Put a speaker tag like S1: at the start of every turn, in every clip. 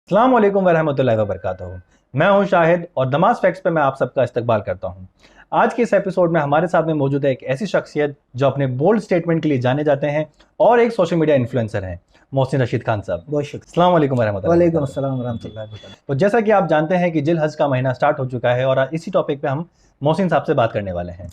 S1: अस्सलाम वालेकुम वरहमतुल्लाहि वबरकातुहू। मैं हूं शाहिद और दमास फैक्ट्स पे मैं आप सबका इस्तकबाल करता हूं। आज के इस एपिसोड में हमारे साथ में मौजूद है एक ऐसी शख्सियत जो अपने बोल्ड स्टेटमेंट के लिए जाने जाते हैं और एक सोशल मीडिया इन्फ्लुएंसर हैं, मोहसिन रशीद खान साहब।
S2: बहुत शुक्रिया।
S1: अस्सलाम वालेकुम वरहमतुल्लाहि
S2: वालेकुम अस्सलाम वरहमतुल्लाहि वबरकातुहू।
S1: तो जैसा कि आप जानते हैं कि जिल हज का महीना स्टार्ट हो चुका है और इसी टॉपिक पे हम मोहसिन साहब से बात करने वाले हैं।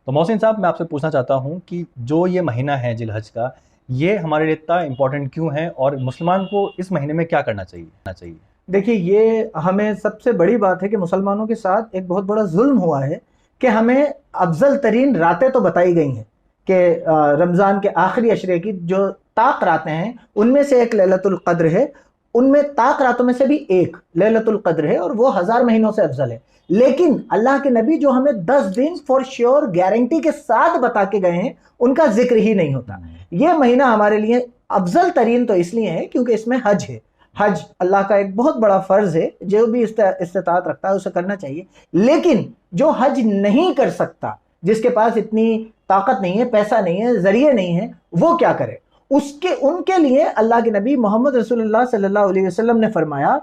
S1: तो मोहसिन साहब, मैं आपसे पूछना चाहता हूँ कि जो ये महीना है जिल हज का, ये हमारे लिए इतना इम्पोर्टेंट क्यों है और मुसलमान को इस महीने में क्या करना चाहिए?
S2: देखिए, ये हमें सबसे बड़ी बात है कि मुसलमानों के साथ एक बहुत बड़ा जुल्म हुआ है कि हमें अफजल तरीन रातें तो बताई गई हैं कि रमज़ान के आखिरी अशरे की जो ताक रातें हैं उनमें से एक लैलतुल क़द्र है, उनमें ताक रातों में से भी एक लैलतुल क़द्र है और वो 1000 महीनों से अफजल है। लेकिन अल्लाह के नबी जो हमें 10 दिन फॉर श्योर गारंटी के साथ बता के गए हैं, उनका जिक्र ही नहीं होता। ये महीना हमारे लिए अफजल तरीन तो इसलिए है क्योंकि इसमें हज है। हज अल्लाह का एक बहुत बड़ा फर्ज है, जो भी इस्तिताअत रखता है उसे करना चाहिए। लेकिन जो हज नहीं कर सकता, जिसके पास इतनी ताकत नहीं है, पैसा नहीं है, जरिए नहीं है, वो क्या करे? उनके लिए अल्लाह के नबी मोहम्मद रसूलुल्लाह सल्लल्लाहु अलैहि वसल्लम ने फरमाया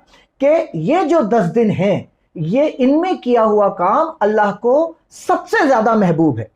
S2: कि ये जो 10 दिन हैं, ये इनमें किया हुआ काम अल्लाह को सबसे ज्यादा महबूब है।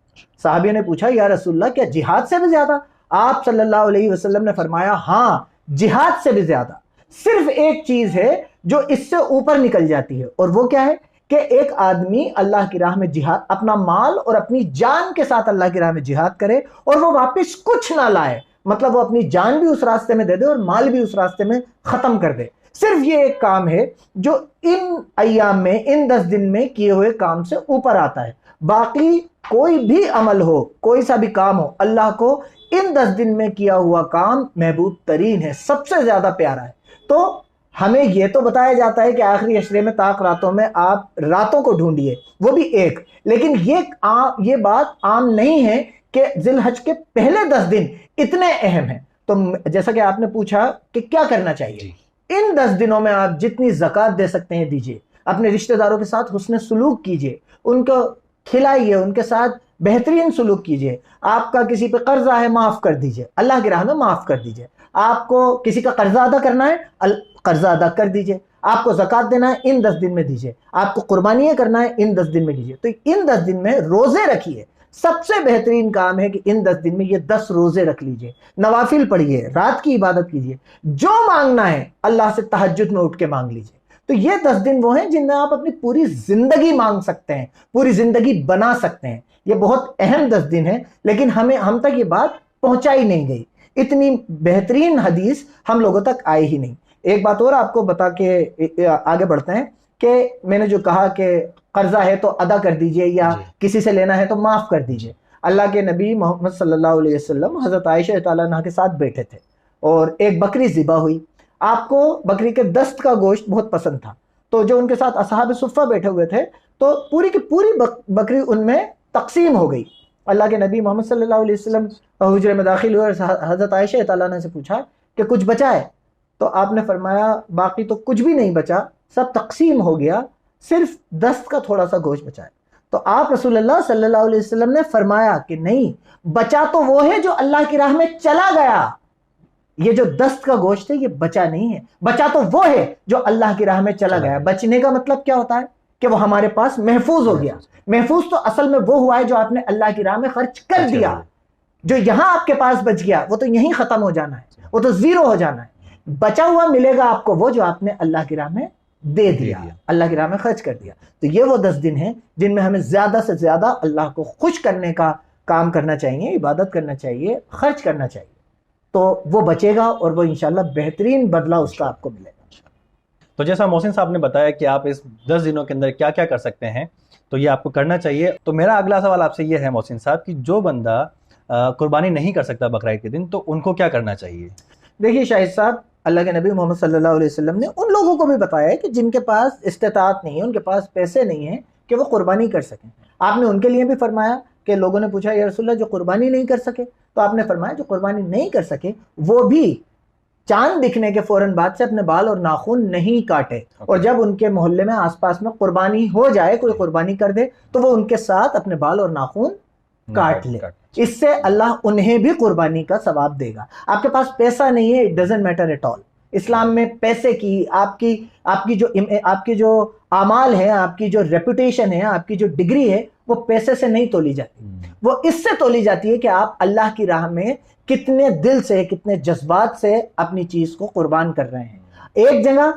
S2: साहबियों ने पूछा, या रसूलल्लाह, क्या जिहाद से भी ज्यादा? आप सल्लल्लाहु अलैहि वसल्लम ने फरमाया, हाँ, जिहाद से भी ज्यादा। सिर्फ एक चीज है जो इससे ऊपर निकल जाती है, और वो क्या है कि एक आदमी अल्लाह की राह में जिहाद, अपना माल और अपनी जान के साथ अल्लाह की राह में जिहाद करे और वो वापस कुछ ना लाए, मतलब वो अपनी जान भी उस रास्ते में दे दे और माल भी उस रास्ते में खत्म कर दे। सिर्फ ये एक काम है जो इन अय्याम में, इन 10 दिन में किए हुए काम से ऊपर आता है। बाकी कोई भी अमल हो, कोई सा भी काम हो, अल्लाह को इन 10 दिन में किया हुआ काम महबूब तरीन है, सबसे ज्यादा प्यारा है। तो हमें यह तो बताया जाता है कि आखिरी अशरे में ताक रातों में आप रातों को ढूंढिए, वो भी एक। लेकिन ये बात आम नहीं है कि जिल हज के पहले 10 दिन इतने अहम हैं। तो जैसा कि आपने पूछा कि क्या करना चाहिए, इन 10 दिनों में आप जितनी ज़कात दे सकते हैं दीजिए, अपने रिश्तेदारों के साथ हुस्न सुलूक कीजिए, उनको खिलाइए, उनके साथ बेहतरीन सुलूक कीजिए। आपका किसी पे कर्जा है, माफ कर दीजिए, अल्लाह की राह में माफ कर दीजिए। आपको किसी का कर्जा अदा करना है, कर्जा अदा कर दीजिए। आपको ज़कात देना है, इन 10 दिन में दीजिए। आपको कुर्बानियाँ करना है, इन 10 दिन में कीजिए। तो इन 10 दिन में रोजे रखिए। सबसे बेहतरीन काम है कि इन 10 दिन में ये 10 रोजे रख लीजिए, नवाफिल पढ़िए, रात की इबादत कीजिए। जो मांगना है अल्लाह से तहज्जुद में उठ के मांग लीजिए। तो ये 10 दिन वो हैं जिनमें आप अपनी पूरी जिंदगी मांग सकते हैं, पूरी जिंदगी बना सकते हैं। ये बहुत अहम 10 दिन है, लेकिन हम तक ये बात पहुंचाई नहीं गई। इतनी बेहतरीन हदीस हम लोगों तक आई ही नहीं। एक बात और आपको बता के आगे बढ़ते हैं कि मैंने जो कहा कि कर्जा है तो अदा कर दीजिए, या किसी से लेना है तो माफ कर दीजिए। अल्लाह के नबी मोहम्मद सल्लल्लाहु अलैहि वसल्लम हजरत आयशा ताला अन्हा के साथ बैठे थे और एक बकरी ज़िबा हुई। आपको बकरी के दस्त का गोश्त बहुत पसंद था, तो जो उनके साथ असहाब सुफ़ा बैठे हुए थे, तो पूरी की पूरी बकरी उनमें तकसीम हो गई। अल्लाह के नबी मोहम्मद सल्लल्लाहु अलैहि वसल्लम हुजरे में दाखिल हुए और हजरत आयशा ताला अन्हा से पूछा कि कुछ बचा है? तो आपने फरमाया, बाकी तो कुछ भी नहीं बचा, सब तकसीम हो गया, सिर्फ दस्त का थोड़ा सा गोश्त बचा है। तो आप रसूलुल्लाह सल्लल्लाहु अलैहि वसल्लम ने फरमाया कि नहीं, बचा तो वो है जो अल्लाह की राह में चला गया। ये जो दस्त का गोश्त है ये बचा नहीं है, बचा तो वो है जो अल्लाह की राह में चला गया। बचने का मतलब क्या होता है कि वो हमारे पास महफूज हो गया। महफूज तो असल में वो हुआ है जो आपने अल्लाह की राह में खर्च कर दिया। जो यहां आपके पास बच गया वो तो यहीं खत्म हो जाना है, वो तो जीरो हो जाना है। बचा हुआ मिलेगा आपको वो जो आपने अल्लाह की राह में दे दिया, अल्लाह की राह में खर्च कर दिया। तो ये वो 10 दिन हैं जिनमें हमें ज्यादा से ज्यादा अल्लाह को खुश करने का काम करना चाहिए, इबादत करना चाहिए, खर्च करना चाहिए। तो वो बचेगा और वो इंशाल्लाह बेहतरीन बदला उसका आपको मिलेगा।
S1: तो जैसा मोहसिन साहब ने बताया कि आप इस 10 दिनों के अंदर क्या क्या कर सकते हैं, तो ये आपको करना चाहिए। तो मेरा अगला सवाल आपसे ये है मोहसिन साहब कि जो बंदा कुर्बानी नहीं कर सकता बकरीद के दिन, तो उनको क्या करना चाहिए?
S2: देखिए शाहिद साहब, अल्लाह के नबी मोहम्मद सल्लल्लाहु अलैहि वसल्लम ने उन लोगों को भी बताया है कि जिनके पास इस्तिताअत नहीं है, उनके पास पैसे नहीं है कि वो कुर्बानी कर सकें। आपने उनके लिए भी फरमाया कि लोगों ने पूछा, या रसूलल्लाह, जो कुर्बानी नहीं कर सके? तो आपने फरमाया जो कुर्बानी नहीं कर सके वो भी चांद दिखने के फौरन बाद से अपने बाल और नाखून नहीं काटे, और जब उनके मोहल्ले में आसपास में कुर्बानी हो जाए, कोई कुर्बानी कर दे, तो वो उनके साथ अपने बाल और नाखून काट ले। इससे अल्लाह उन्हें भी कुर्बानी का सवाब देगा। आपके पास पैसा नहीं है, it doesn't matter at all, اسلام میں پیسے کی، آپ کی جو اعمال ہیں، آپ کی جو ریپوٹیشن ہے، آپ کی جو ڈگری ہے، وہ پیسے سے نہیں تولی جاتی، وہ اس سے تولی جاتی ہے کہ آپ اللہ کی راہ میں کتنے دل سے، کتنے جذبات سے اپنی چیز کو قربان کر رہے ہیں۔ ایک جگہ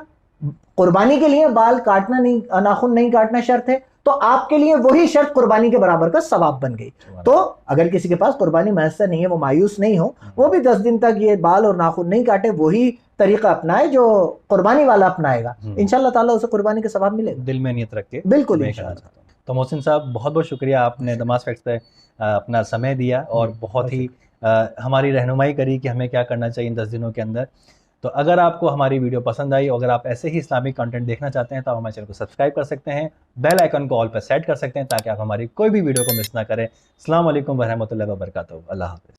S2: قربانی کے لیے بال کاٹنا نہیں، ناخن نہیں کاٹنا شرط ہے، تو آپ کے لیے وہی شرط قربانی کے برابر کا ثواب بن گئی۔ تو اگر کسی کے پاس قربانی میسر نہیں ہے، وہ مایوس نہیں ہو، وہ بھی 10 دن تک یہ بال اور ناخن نہیں کاٹے، وہی طریقہ اپنائے جو قربانی والا اپنائے گا، انشاءاللہ تعالیٰ اسے قربانی کے ثواب ملے گا۔
S1: دل میں نیت رکھ کے
S2: بالکل
S1: میں کرنا چاہتا ہوں۔ تو محسن صاحب بہت بہت شکریہ، آپ نے دماس فیکٹس پہ اپنا سمے دیا اور بہت ہی ہماری رہنمائی کری کہ ہمیں کیا کرنا چاہیے ان 10 دنوں کے اندر۔ تو اگر آپ کو ہماری ویڈیو پسند آئی، اور اگر آپ ایسے ہی اسلامک کنٹینٹ دیکھنا چاہتے ہیں تو آپ ہمارے چینل کو سبسکرائب کر سکتے ہیں، بیل آئیکن کو آل پہ سیٹ کر سکتے ہیں تاکہ آپ ہماری کوئی بھی ویڈیو کو مس نہ کریں۔ السلام علیکم ورحمۃ اللہ وبرکاتہ۔ اللہ حافظ۔